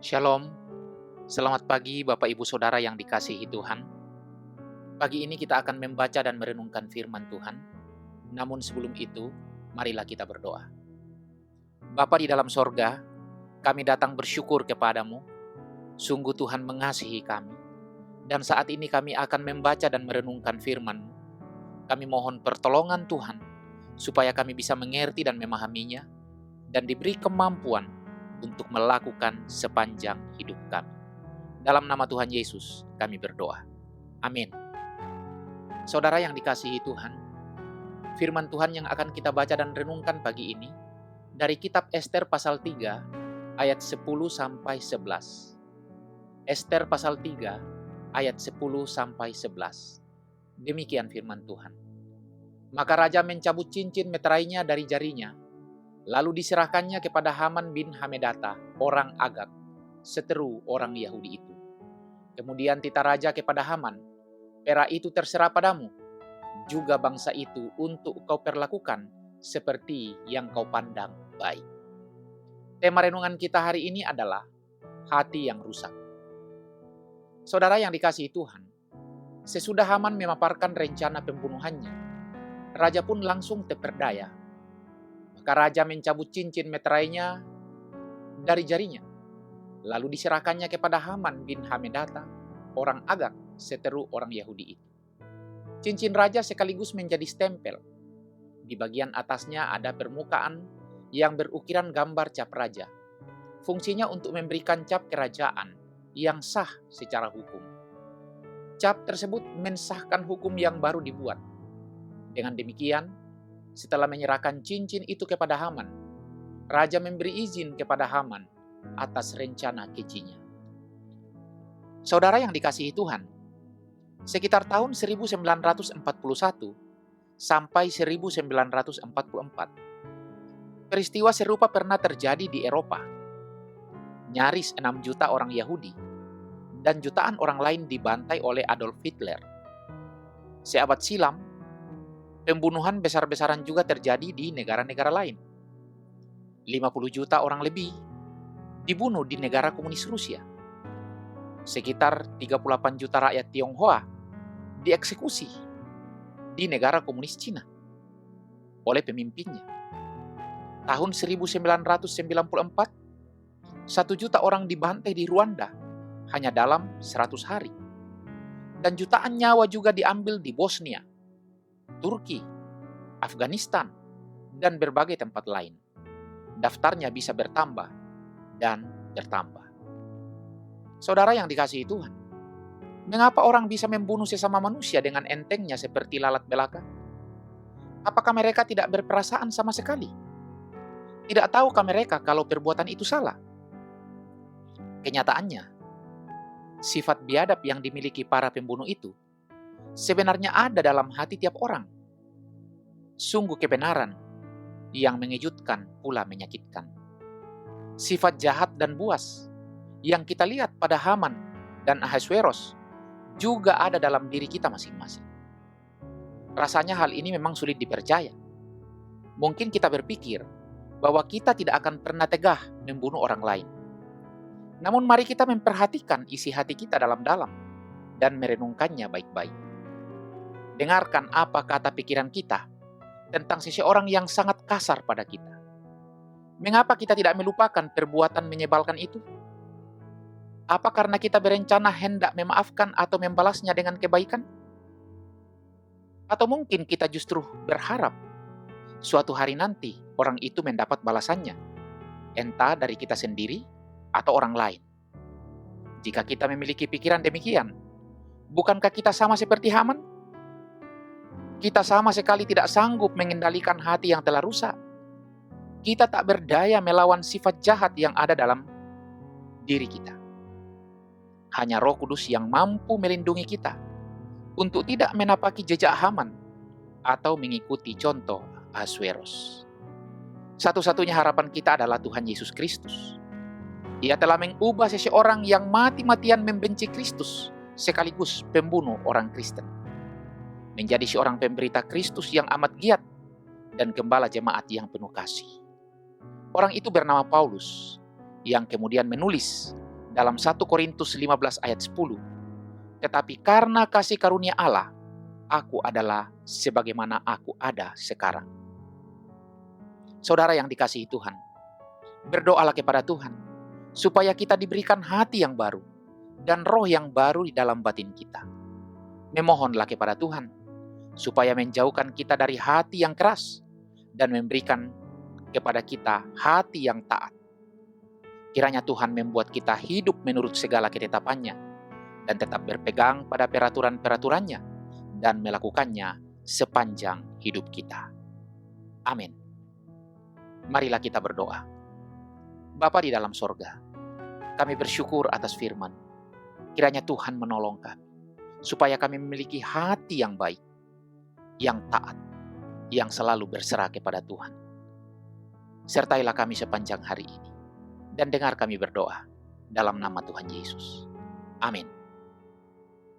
Shalom, selamat pagi Bapak Ibu Saudara yang dikasihi Tuhan. Pagi ini kita akan membaca dan merenungkan firman Tuhan. Namun sebelum itu, marilah kita berdoa. Bapa di dalam sorga, kami datang bersyukur kepadamu. Sungguh Tuhan mengasihi kami. Dan saat ini kami akan membaca dan merenungkan firman-Mu. Kami mohon pertolongan Tuhan, supaya kami bisa mengerti dan memahaminya, dan diberi kemampuan untuk melakukan sepanjang hidup kami. Dalam nama Tuhan Yesus, kami berdoa. Amin. Saudara yang dikasihi Tuhan, firman Tuhan yang akan kita baca dan renungkan pagi ini, dari kitab Ester pasal 3, ayat 10-11. Ester pasal 3, ayat 10-11. Demikian firman Tuhan. Maka raja mencabut cincin meterainya dari jarinya, lalu diserahkannya kepada Haman bin Hamedata, orang Agag, seteru orang Yahudi itu. Kemudian titah raja kepada Haman, perak itu terserah padamu, juga bangsa itu untuk kau perlakukan seperti yang kau pandang baik. Tema renungan kita hari ini adalah hati yang rusak. Saudara yang dikasihi Tuhan, sesudah Haman memaparkan rencana pembunuhannya, raja pun langsung terperdaya. Maka raja mencabut cincin meterainya dari jarinya, lalu diserahkannya kepada Haman bin Hamedata, orang Agag, seteru orang Yahudi itu. Cincin raja sekaligus menjadi stempel. Di bagian atasnya ada permukaan yang berukiran gambar cap raja. Fungsinya untuk memberikan cap kerajaan yang sah secara hukum. Cap tersebut mensahkan hukum yang baru dibuat. Dengan demikian, setelah menyerahkan cincin itu kepada Haman, raja memberi izin kepada Haman atas rencana kejinya. Saudara yang dikasihi Tuhan, sekitar tahun 1941 sampai 1944, peristiwa serupa pernah terjadi di Eropa. Nyaris 6 juta orang Yahudi dan jutaan orang lain dibantai oleh Adolf Hitler. Seabad silam, pembunuhan besar-besaran juga terjadi di negara-negara lain. 50 juta orang lebih dibunuh di negara komunis Rusia. Sekitar 38 juta rakyat Tionghoa dieksekusi di negara komunis Cina oleh pemimpinnya. Tahun 1994, 1 juta orang dibantai di Rwanda hanya dalam 100 hari. Dan jutaan nyawa juga diambil di Bosnia, Turki, Afghanistan, dan berbagai tempat lain. Daftarnya bisa bertambah dan bertambah. Saudara yang dikasihi Tuhan, mengapa orang bisa membunuh sesama manusia dengan entengnya seperti lalat belaka? Apakah mereka tidak berperasaan sama sekali? Tidak tahukah mereka kalau perbuatan itu salah? Kenyataannya, sifat biadab yang dimiliki para pembunuh itu sebenarnya ada dalam hati tiap orang. Sungguh kebenaran yang mengejutkan pula menyakitkan. Sifat jahat dan buas yang kita lihat pada Haman dan Ahasveros juga ada dalam diri kita masing-masing. Rasanya hal ini memang sulit dipercaya. Mungkin kita berpikir bahwa kita tidak akan pernah tegah membunuh orang lain. Namun mari kita memperhatikan isi hati kita dalam-dalam dan merenungkannya baik-baik. Dengarkan apa kata pikiran kita tentang seseorang yang sangat kasar pada kita. Mengapa kita tidak melupakan perbuatan menyebalkan itu? Apa karena kita berencana hendak memaafkan atau membalasnya dengan kebaikan? Atau mungkin kita justru berharap suatu hari nanti orang itu mendapat balasannya, entah dari kita sendiri atau orang lain. Jika kita memiliki pikiran demikian, bukankah kita sama seperti Haman? Kita sama sekali tidak sanggup mengendalikan hati yang telah rusak. Kita tak berdaya melawan sifat jahat yang ada dalam diri kita. Hanya Roh Kudus yang mampu melindungi kita untuk tidak menapaki jejak Haman atau mengikuti contoh Ahasveros. Satu-satunya harapan kita adalah Tuhan Yesus Kristus. Ia telah mengubah seseorang yang mati-matian membenci Kristus sekaligus pembunuh orang Kristen menjadi seorang pemberita Kristus yang amat giat dan gembala jemaat yang penuh kasih. Orang itu bernama Paulus, yang kemudian menulis dalam 1 Korintus 15 ayat 10, tetapi karena kasih karunia Allah, aku adalah sebagaimana aku ada sekarang. Saudara yang dikasihi Tuhan, berdoalah kepada Tuhan, supaya kita diberikan hati yang baru, dan roh yang baru di dalam batin kita. Memohonlah kepada Tuhan, supaya menjauhkan kita dari hati yang keras, dan memberikan kepada kita hati yang taat. Kiranya Tuhan membuat kita hidup menurut segala ketetapannya, dan tetap berpegang pada peraturan-peraturannya, dan melakukannya sepanjang hidup kita. Amin. Marilah kita berdoa. Bapa di dalam sorga, kami bersyukur atas firman. Kiranya Tuhan menolong kami, supaya kami memiliki hati yang baik, yang taat, yang selalu berserah kepada Tuhan. Sertailah kami sepanjang hari ini, dan dengar kami berdoa dalam nama Tuhan Yesus. Amin.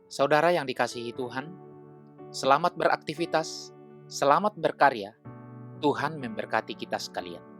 Saudara yang dikasihi Tuhan, selamat beraktivitas, selamat berkarya. Tuhan memberkati kita sekalian.